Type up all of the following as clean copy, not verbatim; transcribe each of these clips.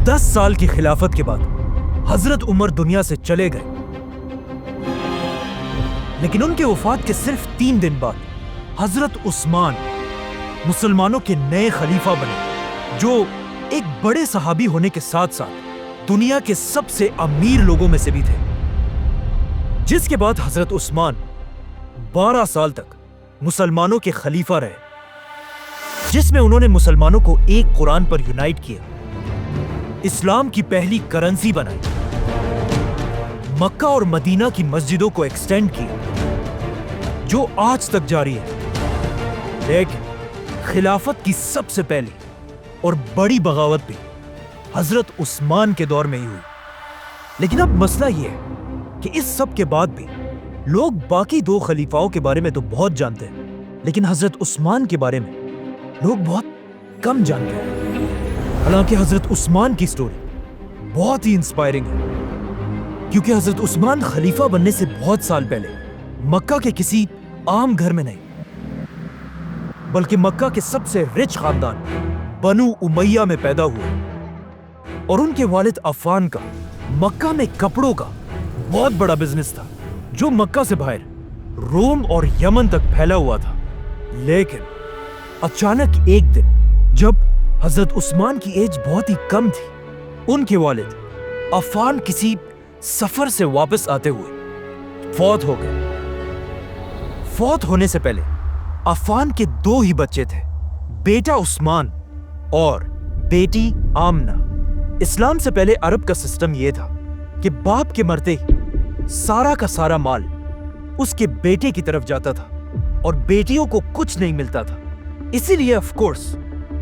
10 سال کی خلافت کے بعد حضرت عمر دنیا سے چلے گئے، لیکن ان کے وفات کے صرف 3 دن بعد حضرت عثمان مسلمانوں کے نئے خلیفہ بنے، جو ایک بڑے صحابی ہونے کے ساتھ ساتھ دنیا کے سب سے امیر لوگوں میں سے بھی تھے، جس کے بعد حضرت عثمان 12 سال تک مسلمانوں کے خلیفہ رہے، جس میں انہوں نے مسلمانوں کو ایک قرآن پر یونائٹ کیا، اسلام کی پہلی کرنسی بنائی، مکہ اور مدینہ کی مسجدوں کو ایکسٹینڈ کیا، جو آج تک جاری ہے۔ لیکن خلافت کی سب سے پہلی اور بڑی بغاوت بھی حضرت عثمان کے دور میں ہی ہوئی۔ لیکن اب مسئلہ یہ ہے کہ اس سب کے بعد بھی لوگ باقی 2 خلیفاؤں کے بارے میں تو بہت جانتے ہیں، لیکن حضرت عثمان کے بارے میں لوگ بہت کم جانتے ہیں۔ حالانکہ حضرت عثمان کی سٹوری بہت ہی انسپائرنگ ہے، کیونکہ حضرت عثمان خلیفہ بننے سے بہت سال پہلے مکہ کے کسی عام گھر میں نہیں، بلکہ مکہ کے سب سے رچ خاندان بنو امیہ میں پیدا ہوئے، اور ان کے والد عفان کا مکہ میں کپڑوں کا بہت بڑا بزنس تھا، جو مکہ سے باہر روم اور یمن تک پھیلا ہوا تھا۔ لیکن اچانک ایک دن جب حضرت عثمان کی ایج بہت ہی کم تھی، ان کے والد عفان کسی سفر سے واپس آتے ہوئے فوت ہو گئے۔ فوت ہونے سے پہلے عفان کے 2 ہی بچے تھے، بیٹا عثمان اور بیٹی آمنہ۔ اسلام سے پہلے عرب کا سسٹم یہ تھا کہ باپ کے مرتے ہی سارا کا سارا مال اس کے بیٹے کی طرف جاتا تھا اور بیٹیوں کو کچھ نہیں ملتا تھا۔ اسی لیے آف کورس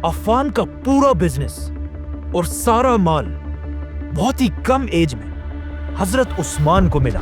عفان کا پورا بزنس اور سارا مال بہت ہی کم ایج میں حضرت عثمان کو ملا۔